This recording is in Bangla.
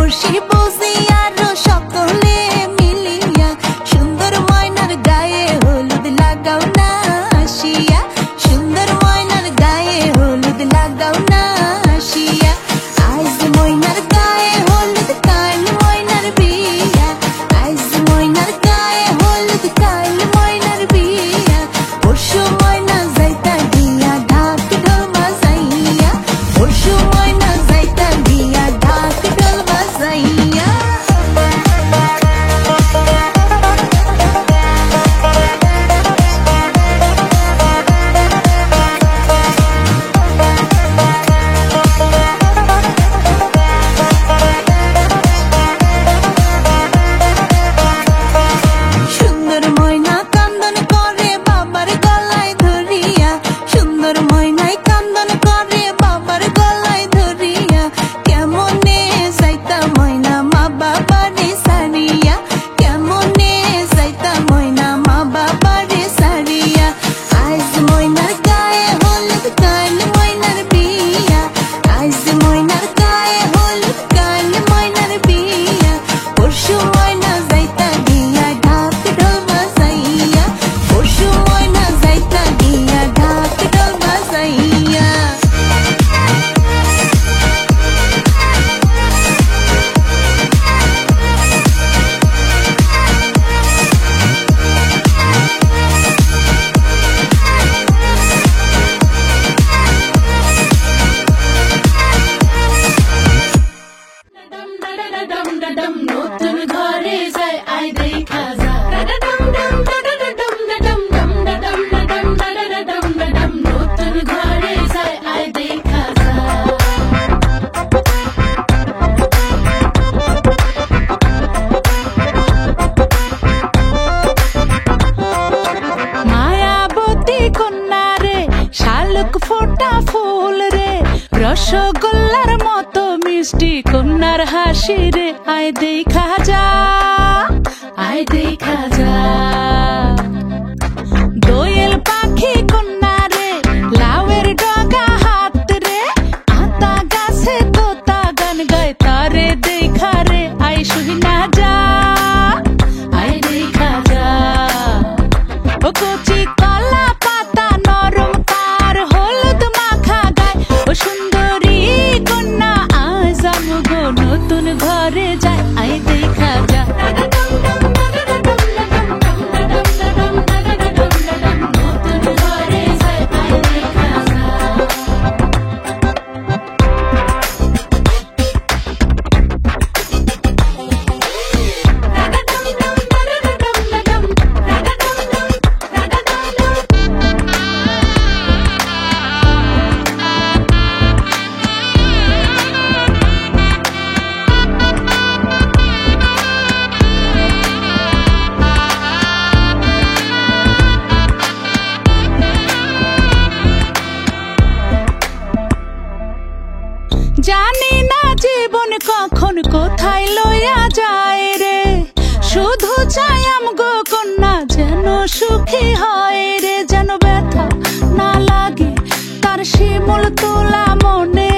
পড়শি বুঝি আরো সকলে মিলিয়া সুন্দর ময়নার গায়ে হলুদ লাগাও না আসিয়া সুন্দর ময়নার গায়ে হলুদ লাগাও না আসিয়া আজ ময়নার গায়ে হলুদ কাল ময়নার বিয়া আজ ময়নার গায়ে হলুদ কাল ময়নার বিয়া পরশু ময়না যাইতা গিয়া ঢাক ঢোল বাজাইয়া পরশু ময়না যাইতা গিয়া ঢাক ঢোল বাজাইয়া সুন্দর ময়না কান্দন করে বাবার গলায় ধরিয়া সুন্দর ময়নাই কান্দন করে বাবার গলায় ধরিয়া কেমনে যাইতা ময়না মা বাবারে সারিয়া কেমনে যাইতা ময়না মা বাবারে সারিয়া আজ ময়নার গায়ে হলুদ কাল ময়নার বিয়া আজ ময়নার গায়ে হলুদ কাল ময়নার বিয়া পরশু ময়না যাইতা গিয়া ঢাক ঢোল বাজাইয়া পরশু ময়না যাইতা গিয়া ঢাক ঢোল বাজাইয়া নতুন ঘরে যায় আই দেখা যা নতুন ঘরে যায় আই দেখা যা মায়াবতী কন্যা রে শালুক ফোটা ফুল রে রসগোল্লার মতো মিষ্টি কন্যার হাসি রে আয় দেখা যা আয় দেখা যা দোয়েল পাখি কন্যা রে লাউয়ের ডগা হাত রে আতা গাছে তোতা গান গায় তারে দেখা রে আয় শুনা যা আয় দেখা যা ও কচি কলা পাতা নরম তার হলুদ মাখা গায় ও সুন্দরী কন্যা আজ আমগো নতুন ঘরে যায় আই দেখা যা নতুন ঘরে যায় আই দেখা যা জানি না জীবন কখন কোথায় লইয়া যায় রে শুধু চাই আমগো কন্যা যেন সুখী হয় রে যেন ব্যথা না লাগে তার শিমুল তোলা মনে